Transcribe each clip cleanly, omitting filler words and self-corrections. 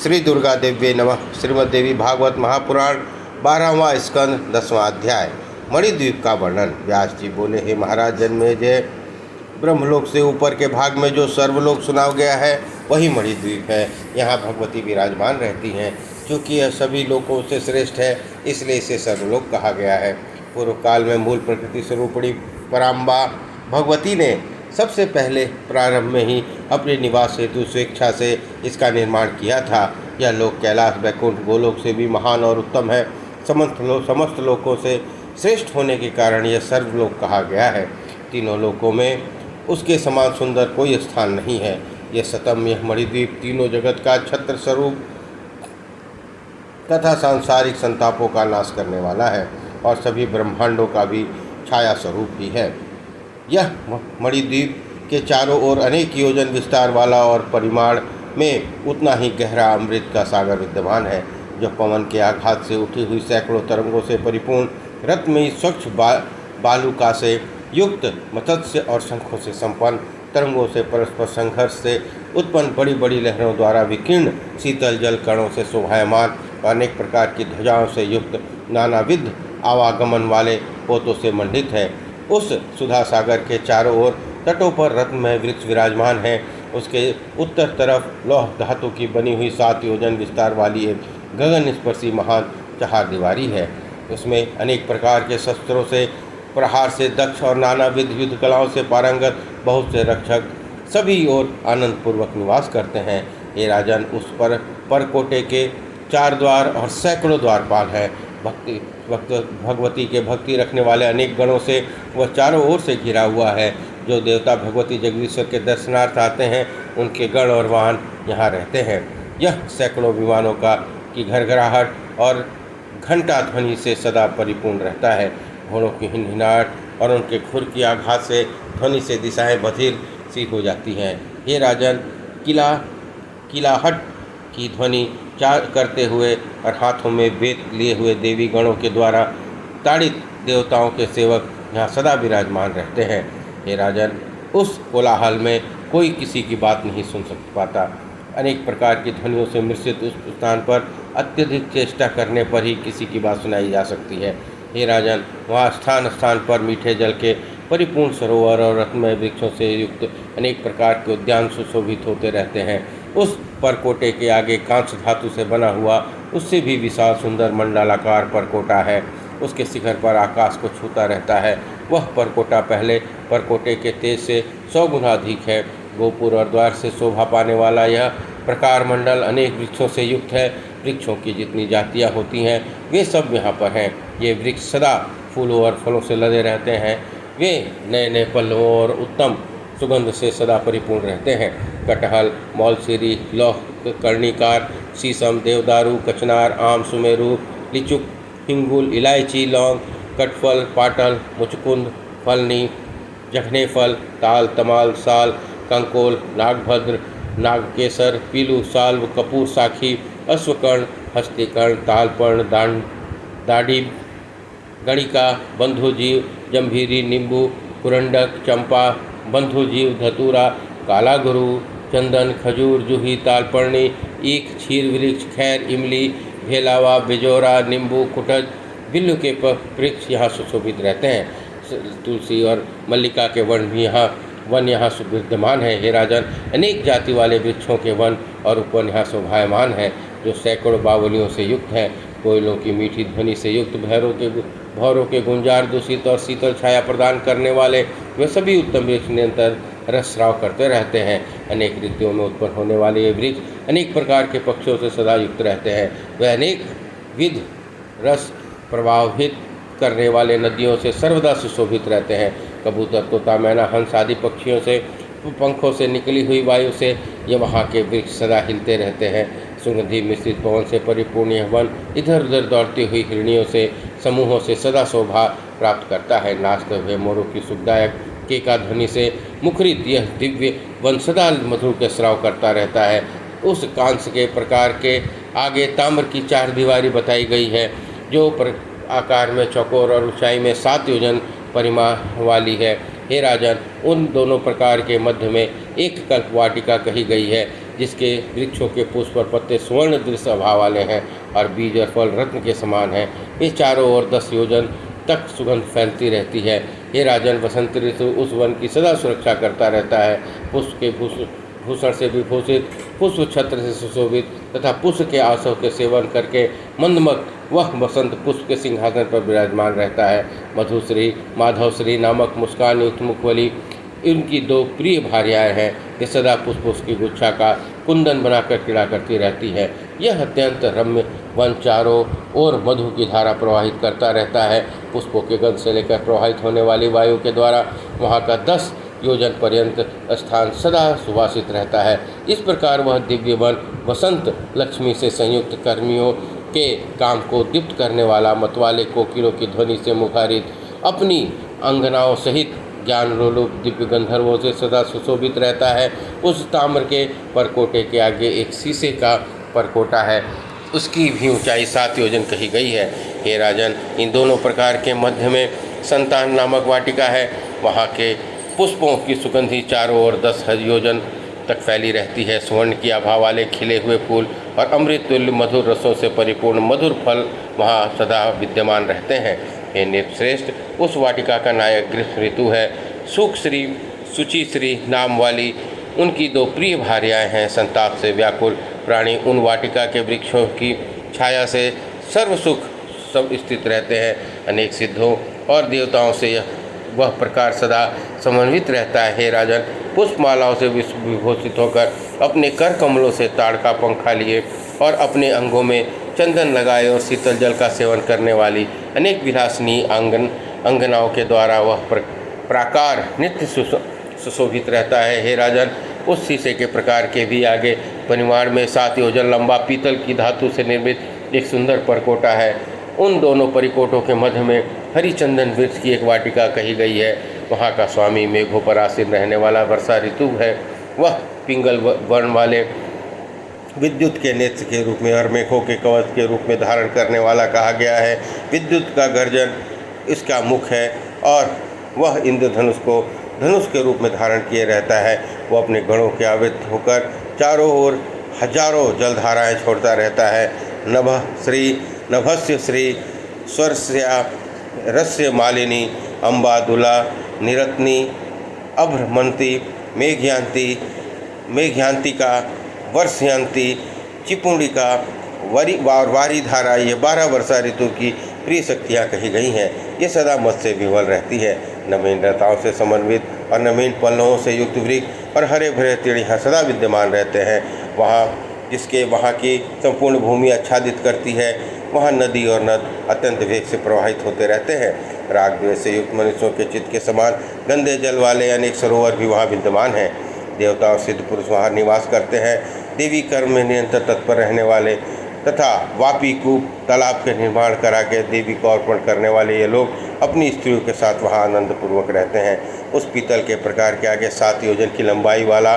श्री दुर्गा देव्ये नमः। श्रीमद्देवी भागवत महापुराण 12वां स्कंद 10वां अध्याय। मणिद्वीप का वर्णन। व्यास जी बोले, हे महाराज जन्मेजय, ब्रह्मलोक से ऊपर के भाग में जो सर्वलोक सुनाव गया है वही मणिद्वीप है। यहाँ भगवती विराजमान रहती हैं। क्योंकि यह सभी लोकों से श्रेष्ठ है, इसलिए इसे सर्वलोक कहा गया है। पूर्व काल में मूल प्रकृति स्वरूपणी पराम्बा भगवती ने सबसे पहले प्रारंभ में ही अपने निवास हेतु स्वेच्छा से इसका निर्माण किया था। यह लोक कैलाश वैकुंठ गोलोक से भी महान और उत्तम है। समस्त लोकों से श्रेष्ठ होने के कारण यह सर्वलोक कहा गया है। तीनों लोकों में उसके समान सुंदर कोई स्थान नहीं है। यह सतम यह मणिद्वीप तीनों जगत का छत्र स्वरूप तथा सांसारिक संतापों का नाश करने वाला है और सभी ब्रह्मांडों का भी छाया स्वरूप ही है। यह मणिद्वीप के चारों ओर अनेक योजन विस्तार वाला और परिमाण में उतना ही गहरा अमृत का सागर विद्यमान है, जो पवन के आघात से उठी हुई सैकड़ों तरंगों से परिपूर्ण रत्नमयी स्वच्छ बालुका से युक्त मत्स्य और शंखों से संपन्न तरंगों से परस्पर संघर्ष से उत्पन्न बड़ी बड़ी लहरों द्वारा विकीर्ण शीतल जल कणों से शोभायमान अनेक प्रकार की ध्वजाओं से युक्त नानाविध आवागमन वाले पोतों से मंडित है। उस सुधा सागर के चारों ओर तटों पर रत्नमय वृक्ष विराजमान है। उसके उत्तर तरफ लौह धातु की बनी हुई 7 योजन विस्तार वाली एक गगन स्पर्शी महान चहारदीवारी है। उसमें अनेक प्रकार के शस्त्रों से प्रहार से दक्ष और नानाविध युद्ध कलाओं से पारंगत बहुत से रक्षक सभी ओर आनंद पूर्वक निवास करते हैं। ये राजन उस पर परकोटे के 4 द्वार और सैकड़ों द्वारपाल है। भगवती के भक्ति रखने वाले अनेक गणों से वह चारों ओर से घिरा हुआ है। जो देवता भगवती जगदीश्वर के दर्शनार्थ आते हैं, उनके गण और वाहन यहाँ रहते हैं। यह सैकड़ों विमानों की घरघराहट और घंटा ध्वनि से सदा परिपूर्ण रहता है। घोड़ों की हिनहिनाहट और उनके खुर की आघात से ध्वनि से दिशाएं बधिर सी हो जाती हैं। ये राजन किलाहट की ध्वनि करते हुए और हाथों में बेत लिए हुए देवी गणों के द्वारा ताड़ित देवताओं के सेवक यहाँ सदा विराजमान रहते हैं। हे राजन, उस कोलाहल में कोई किसी की बात नहीं सुन पाता। अनेक प्रकार की ध्वनियों से मिश्रित उस स्थान पर अत्यधिक चेष्टा करने पर ही किसी की बात सुनाई जा सकती है। हे राजन, वहाँ स्थान स्थान पर मीठे जल के परिपूर्ण सरोवर और रत्नमय वृक्षों से युक्त अनेक प्रकार के उद्यान सुशोभित होते रहते हैं। उस परकोटे के आगे कांस्य धातु से बना हुआ उससे भी विशाल सुंदर मंडलाकार परकोटा है। उसके शिखर पर आकाश को छूता रहता है। वह परकोटा पहले परकोटे के तेज से 100 गुना अधिक है। गोपुर और द्वार से शोभा पाने वाला यह प्रकार मंडल अनेक वृक्षों से युक्त है। वृक्षों की जितनी जातियाँ होती हैं वे सब यहाँ पर हैं। ये वृक्ष सदा फूलों और फलों से लदे रहते हैं। वे नए नए पल्लवों और उत्तम सुगंध से सदा परिपूर्ण रहते हैं। कटहल, मौलसीरी, लौह कर्णिकार, शीशम, देवदारू, कचनार, आम, सुमेरु, लिचुक, हिंगुल, इलायची, लौंग, कटफल, पाटल, मुचकुंद, फलनी, जखने फल, ताल, तमाल, साल, कंकोल, नागभद्र, नागकेसर, पीलू, साल्व, कपूर, साखी, अश्वकर्ण, हस्तिकर्ण, तालपर्ण, दाढ़ी, गणिका, बंधुजीव, जम्भीरी, नींबू, कुरंडक, चंपा, बंधुजीव, धतूरा, काला गुरु, चंदन, खजूर, जूही, तालपर्णी, ईख, क्षीर वृक्ष, खैर, इमली, भेलावा, बिजोरा, नींबू, कुटज, बिल्लू के वृक्ष यहाँ सुशोभित रहते हैं। तुलसी और मल्लिका के वन यहाँ विद्यमान है। हे राजन, अनेक जाति वाले वृक्षों के वन और उपवन यहाँ शोभायमान है, जो सैकड़ों बावलियों से युक्त है। कोयलों की मीठी ध्वनि से युक्त भौरों के गुंजार दूषित और शीतल छाया प्रदान करने वाले वे सभी उत्तम वृक्ष निरंतर रसस्राव करते रहते हैं। अनेक ऋतुओं में उत्पन्न होने वाले ये वृक्ष अनेक प्रकार के पक्षियों से सदा युक्त रहते हैं। वे अनेक विध रस प्रवाहित करने वाले नदियों से सर्वदा सुशोभित रहते हैं। कबूतर, तोता, मैना, हंस आदि पक्षियों से पंखों से निकली हुई वायु से ये वहाँ के वृक्ष सदा हिलते रहते हैं। सुगंधि मिश्रित पवन से परिपूर्ण यह वन इधर उधर दौड़ती हुई हिरणियों से समूहों से सदा शोभा प्राप्त करता है। नाचते हुए मोरों की सुखदायक केका ध्वनि से मुखरित यह दिव्य वन सदा मधुर के स्राव करता रहता है। उस कांस्य के प्रकार के आगे ताम्र की 4 दीवारी बताई गई है, जो आकार में चौकोर और ऊंचाई में 7 योजन परिमाण वाली है। हे राजन, उन दोनों प्रकार के मध्य में एक कल्प वाटिका कही गई है, जिसके वृक्षों के पुष्प और पत्ते सुवर्ण दृश्य आभा वाले हैं और बीज और फल रत्न के समान हैं। ये चारों ओर 10 योजन तक सुगंध फैलती रहती है। हे राजन, बसंत ऋतु उस वन की सदा सुरक्षा करता रहता है। पुष्प के भूषण से विभूषित, पुष्प छत्र से सुशोभित तथा पुष्प के आसव के सेवन करके मंदमक वह बसंत पुष्प के सिंहासन पर विराजमान रहता है। मधुश्री, माधवश्री नामक मुस्कान युक्त मुखवली इनकी 2 प्रिय भार्याएं हैं। ये सदा पुष्प की गुच्छा का कुंदन बनाकर क्रीड़ा करती रहती है। यह अत्यंत रम्य वन चारों ओर मधु की धारा प्रवाहित करता रहता है। पुष्पों के गंध से लेकर प्रवाहित होने वाली वायु के द्वारा वहाँ का 10 योजन पर्यंत स्थान सदा सुवासित रहता है। इस प्रकार वह दिव्य वन वसंत लक्ष्मी से संयुक्त कर्मियों के काम को दीप्त करने वाला मतवाले कोकिलों की ध्वनि से मुखारित अपनी अंगनाओं सहित ज्ञान रोलुप दिव्य गंधर्वों से सदा सुशोभित रहता है। उस ताम्र के परकोटे के आगे एक शीशे का परकोटा है, उसकी भी ऊंचाई 7 योजन कही गई है। हे राजन, इन दोनों प्रकार के मध्य में संतान नामक वाटिका है। वहाँ के पुष्पों की सुगंधी चारों ओर 10 योजन तक फैली रहती है। स्वर्ण की आभा वाले खिले हुए फूल और अमृत तुल्य मधुर रसों से परिपूर्ण मधुर फल वहाँ सदा विद्यमान रहते हैं। हे नृपश्रेष्ठ, उस वाटिका का नायक ग्रीष्म ऋतु है। सुखश्री, शुचिश्री नाम वाली उनकी 2 प्रिय भार्याएं हैं। संताप से व्याकुल प्राणी उन वाटिका के वृक्षों की छाया से सर्वसुख सब स्थित रहते हैं। अनेक सिद्धों और देवताओं से वह प्रकार सदा समन्वित रहता है। हे राजन, पुष्पमालाओं से विभूषित होकर अपने कर कमलों से ताड़ का पंखा लिए और अपने अंगों में चंदन लगाए और शीतल जल का सेवन करने वाली अनेक विलासिनी अंगनाओं के द्वारा वह प्राकार नित्य सुशोभित रहता है। हे राजन, उस शीशे के प्रकार के भी आगे परिमाण में 7 योजन लंबा पीतल की धातु से निर्मित एक सुंदर परकोटा है। उन दोनों परिकोटों के मध्य में हरिचंदन वृक्ष की एक वाटिका कही गई है। वहाँ का स्वामी मेघों पर आसीन रहने वाला वर्षा ऋतु है। वह पिंगल वर्ण वाले विद्युत के नेत्र के रूप में और मेघों के कवच के रूप में धारण करने वाला कहा गया है। विद्युत का गर्जन इसका मुख है और वह इंद्रधनुष को धनुष के रूप में धारण किए रहता है। वह अपने गणों के आवृत होकर चारों ओर हजारों जलधाराएं छोड़ता रहता है। नभस्य श्री, स्वरस्या, रस्य मालिनी, अम्बादुला, निरत्नी, अभ्रमंती, मेघयांतिका, वर्षयांती, चिपुंडिका, वारी धारा, ये 12 वर्षा ऋतु की प्रिय शक्तियाँ कही गई हैं। ये सदा मत से विवल रहती है। नवीन लताओं से समन्वित और नवीन पल्लवों से युक्त वृक्ष और हरे भरे पेड़ यहाँ सदा विद्यमान रहते हैं। वहाँ की संपूर्ण भूमि आच्छादित करती है। वहाँ नदी और नद अत्यंत वेग से प्रवाहित होते रहते हैं। राग द्वेष से युक्त मनुष्यों के चित्त के समान गंदे जल वाले अनेक सरोवर भी वहाँ विद्यमान हैं। देवता और सिद्ध पुरुष वहाँ निवास करते हैं। देवी कर्म में निरंतर तत्पर रहने वाले तथा वापी कूप तालाब के निर्माण करा के देवी को अर्पण करने वाले ये लोग अपनी स्त्रियों के साथ वहाँ आनंदपूर्वक रहते हैं। उस पीतल के प्रकार के आगे 7 योजन की लंबाई वाला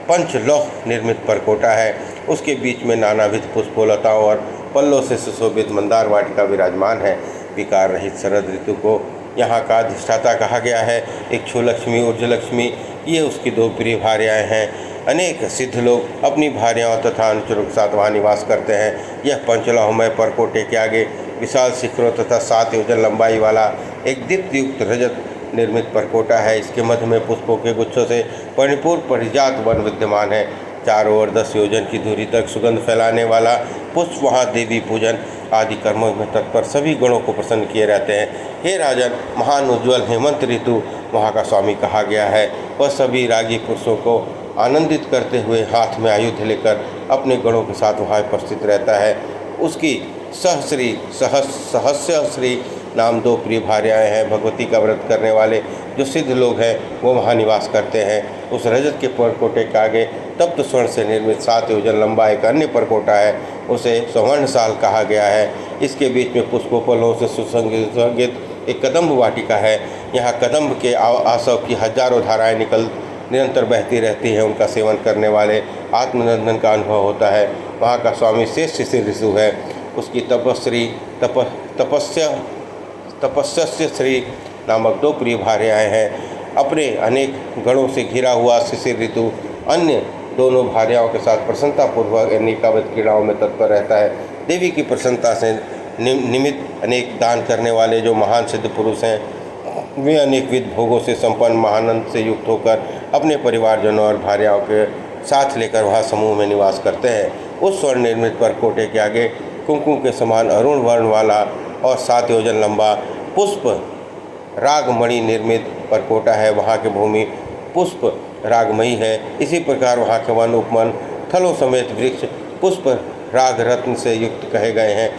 पंचलोह निर्मित परकोटा है। उसके बीच में नानाविध पुष्पों, लताओं और पल्लों से सुशोभित मंदार वाटिका विराजमान है। विकार रहित शरद ऋतु को यहाँ का अधिष्ठाता कहा गया है। इक्षु लक्ष्मी, ऊर्जलक्ष्मी ये उसकी 2 प्रिय भार्याएँ हैं। अनेक सिद्ध लोग अपनी भार्याओं तथा अनुचरों के साथ वहाँ निवास करते हैं। यह पंचलोहमय परकोटे के आगे विशाल शिखरों तथा 7 योजन लंबाई वाला एक दीप्तयुक्त रजत निर्मित परकोटा है। इसके मध्य में पुष्पों के गुच्छों से परिपूर्ण परिजात वन विद्यमान है। चारों ओर 10 योजन की दूरी तक सुगंध फैलाने वाला पुष्प वहाँ देवी पूजन आदि कर्मों में तत्पर सभी गणों को प्रसन्न किए रहते हैं। हे राजन, महान उज्ज्वल हेमंत ऋतु वहाँ का स्वामी कहा गया है। वह सभी रागी पुरुषों को आनंदित करते हुए हाथ में आयुध लेकर अपने गणों के साथ वहाँ उपस्थित रहता है। उसकी सहस्यश्री नाम 2 प्रिय भार्याएँ हैं। भगवती का व्रत करने वाले जो सिद्ध लोग हैं वो वहाँ निवास करते हैं। उस रजत के परकोटे के आगे तप्त स्वर्ण से निर्मित 7 योजन लंबा एक अन्य परकोटा है। उसे स्वर्णशाल कहा गया है। इसके बीच में पुष्पोपलों से सुसंगित एक कदम्ब वाटिका है। यहाँ कदम्ब के आसव की हजारों धाराएँ निरंतर बहती रहती हैं। उनका सेवन करने वाले आत्मनंदन का अनुभव होता है। वहाँ का स्वामी शेष शिशिर ऋषु है। उसकी तपस्या श्री नामक 2 प्रिय भार्याएँ हैं। अपने अनेक गणों से घिरा हुआ शिशिर ऋतु अन्य दोनों भार्याओं के साथ प्रसन्नतापूर्वक अनेकावत क्रीड़ाओं में तत्पर रहता है। देवी की प्रसन्नता से निमित्त अनेक दान करने वाले जो महान सिद्ध पुरुष हैं, वे अनेकविध भोगों से संपन्न महानंद से युक्त होकर अपने परिवारजनों और भार्याओं के साथ लेकर वहाँ समूह में निवास करते हैं। उस स्वर्ण निर्मित परकोटे के आगे कुमकुम के समान अरुण वर्ण वाला और 7 योजन लंबा पुष्प रागमणि निर्मित परकोटा है। वहाँ की भूमि पुष्प रागमयी है। इसी प्रकार वहाँ के वन उपवन थलों समेत वृक्ष पुष्प राग रत्न से युक्त कहे गए हैं।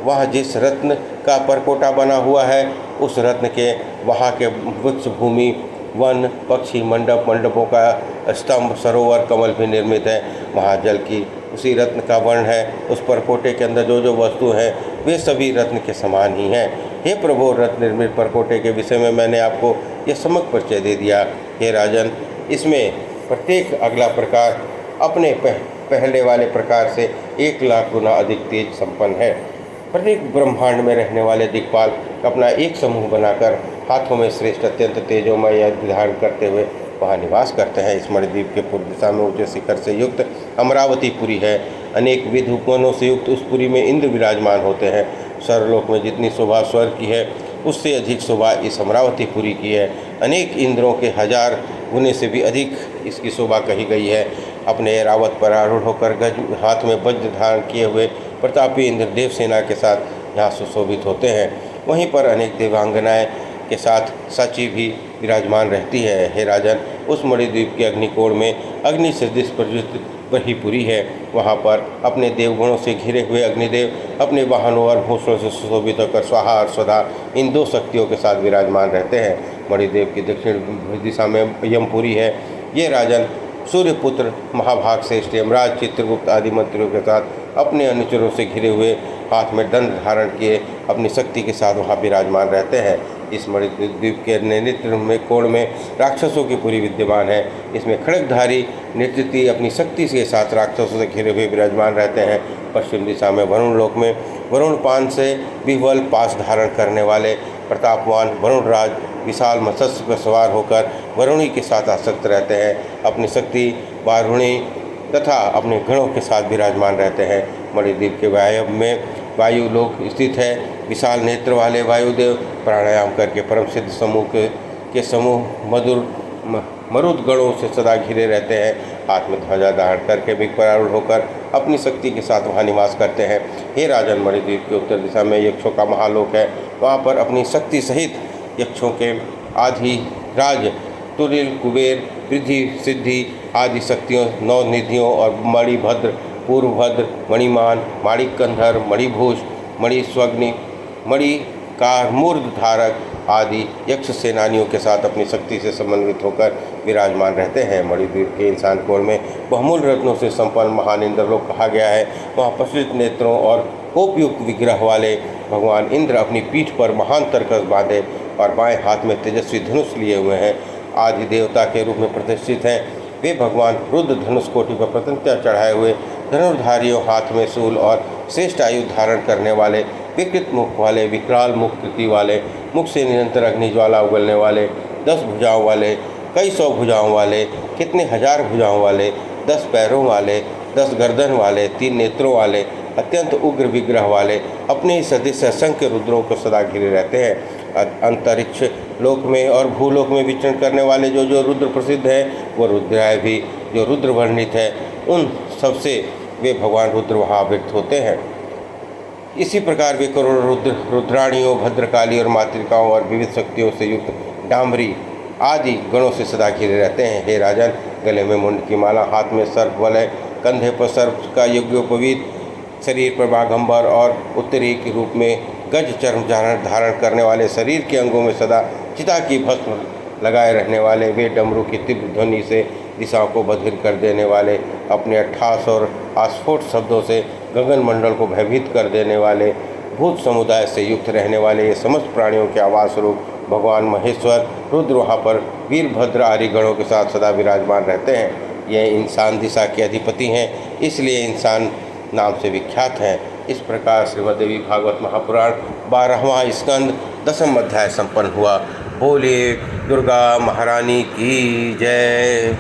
वह जिस रत्न का परकोटा बना हुआ है, उस रत्न के वहाँ के वृक्ष भूमि वन पक्षी मंडपों का स्तंभ सरोवर कमल भी निर्मित है। वहाँ जल की उसी रत्न का वर्ण है। उस परकोटे के अंदर जो जो वस्तु हैं वे सभी रत्न के समान ही हैं। हे प्रभु, रत्न निर्मित परकोटे के विषय में मैंने आपको यह सम्यक परिचय दे दिया। हे राजन, इसमें प्रत्येक अगला प्रकार अपने पहले वाले प्रकार से 1 लाख गुना अधिक तेज संपन्न है। प्रत्येक ब्रह्मांड में रहने वाले दिक्पाल अपना एक समूह बनाकर हाथों में श्रेष्ठ अत्यंत तेजोमय यज्ञ धारण करते हुए वहाँ निवास करते हैं। इस मणिद्वीप के पूर्व दिशा में ऊंचे शिखर से युक्त अमरावती पुरी है। अनेक विध उपवनों से युक्त उस पुरी में इंद्र विराजमान होते हैं। स्वर्गलोक में जितनी शोभा स्वर्ग की है, उससे अधिक शोभा इस अमरावती पुरी की है। अनेक इंद्रों के 1000 गुने से भी अधिक इसकी शोभा कही गई है। अपने ऐरावत पर आरूढ़ होकर गज हाथ में वज्र धारण किए हुए प्रतापी इंद्र देवसेना के साथ यहाँ सुशोभित होते हैं। वहीं पर अनेक देवांगनाएं के साथ सची भी विराजमान रहती है। हे राजन, उस मणिद्वीप के अग्निकोण में अग्नि सदृश प्रज्वलित वही पुरी है। वहाँ पर अपने देवगुणों से घिरे हुए अग्निदेव अपने वाहनों और भूषणों से सुशोभित होकर स्वाहा और स्वधा इन 2 शक्तियों के साथ विराजमान रहते हैं। मणिदेव की दक्षिण दिशा में यमपुरी है। ये राजन सूर्यपुत्र महाभाग श्रेष्ठ यमराज चित्रगुप्त आदि मंत्रियों के साथ अपने अनुचरों से घिरे हुए हाथ में दंड धारण किए अपनी शक्ति के साथ वहाँ विराजमान रहते हैं। इस मणिद्वीप के नैऋत्य में कोण में राक्षसों की पुरी विद्यमान है। इसमें खड्गधारी नृत्यति अपनी शक्ति के साथ राक्षसों से घिरे हुए विराजमान रहते हैं। पश्चिम दिशा में वरुण लोक में वरुणपान से विह्वल पास धारण करने वाले प्रतापवान वरुणराज विशाल मत्स्य पर सवार होकर वरुणी के साथ आसक्त रहते हैं। अपनी शक्ति वारुणी तथा अपने गणों के साथ विराजमान रहते हैं। मणिद्वीप के वायव्य में वायु लोक स्थित है। विशाल नेत्र वाले वायुदेव प्राणायाम करके परम सिद्ध समूह के समूह मरुद गणों से सदा घिरे रहते हैं। हाथ में ध्वजा धारण करके भी प्रारूढ़ होकर अपनी शक्ति के साथ वहाँ निवास करते हैं। हे राजन, मणिद्वीप के उत्तर दिशा में यक्षों का महालोक है। वहाँ पर अपनी शक्ति सहित यक्षों के आदि राज तुरिल कुबेर रिद्धि सिद्धि आदि शक्तियों 9 निधियों और मणिभद्र पूर्वभद्र मणिमान माणिकंधर मणिभूष मणिस्वग्नि मणिकारमूर्ध धारक आदि यक्ष सेनानियों के साथ अपनी शक्ति से समन्वित होकर विराजमान रहते हैं। मणिद्वीप के इंसान कोण में बहुमूल्य रत्नों से संपन्न महान इंद्रलोक कहा गया है। वहाँ प्रसिद्ध नेत्रों और कोपयुक्त विग्रह वाले भगवान इंद्र अपनी पीठ पर महान तरकस बांधे और बाएं हाथ में तेजस्वी धनुष लिए हुए हैं। आदि देवता के रूप में प्रतिष्ठित हैं। वे भगवान रुद्र धनुष कोटि पर प्रत्यंता चढ़ाए हुए धनुर्धारियों, हाथ में शूल और श्रेष्ठ आयु धारण करने वाले, विकृत मुख वाले, विकराल मुख कृति वाले, मुख से निरंतर अग्निज्वाला उगलने वाले, 10 भुजाओं वाले, कई 100 भुजाओं वाले, कितने 1000 भुजाओं वाले, 10 पैरों वाले, 10 गर्दन वाले, 3 नेत्रों वाले, अत्यंत उग्र विग्रह वाले, अपने ही सदृश असंख्य रुद्रों को सदा घिरे रहते हैं। अंतरिक्ष लोक में और भूलोक में विचरण करने वाले जो रुद्र प्रसिद्ध हैं, वो रुद्राय भी जो रुद्र वर्णित है, उन सबसे वे भगवान रुद्र वहाँ व्यक्त होते हैं। इसी प्रकार वे करोड़ों रुद्राणियों, भद्रकाली और मातृकाओं और विविध शक्तियों से युक्त डामरी आदि गणों से सदा घिरे रहते हैं। हे राजन, गले में मुंड की माला, हाथ में सर्प वलय, कंधे पर सर्प का यज्ञोपवीत, शरीर पर बाघंबर और उत्तरी के रूप में गज चर्म धारण करने वाले, शरीर के अंगों में सदा चिता की भस्म लगाए रहने वाले, वे डमरू की तीव्र ध्वनि से दिशाओं को बधिर कर देने वाले, अपने अट्ठास और आस्फोट शब्दों से गगन मंडल को भयभीत कर देने वाले, भूत समुदाय से युक्त रहने वाले ये समस्त प्राणियों के आवास रूप भगवान महेश्वर रुद्र वहाँ पर वीरभद्र आदि गणों के साथ सदा विराजमान रहते हैं। ये इंसान दिशा के अधिपति हैं, इसलिए इंसान नाम से विख्यात हैं। इस प्रकार श्रीमद्देवी भागवत महापुराण 12वां स्कंद 10वां अध्याय संपन्न हुआ। बोलिए दुर्गा महारानी की जय।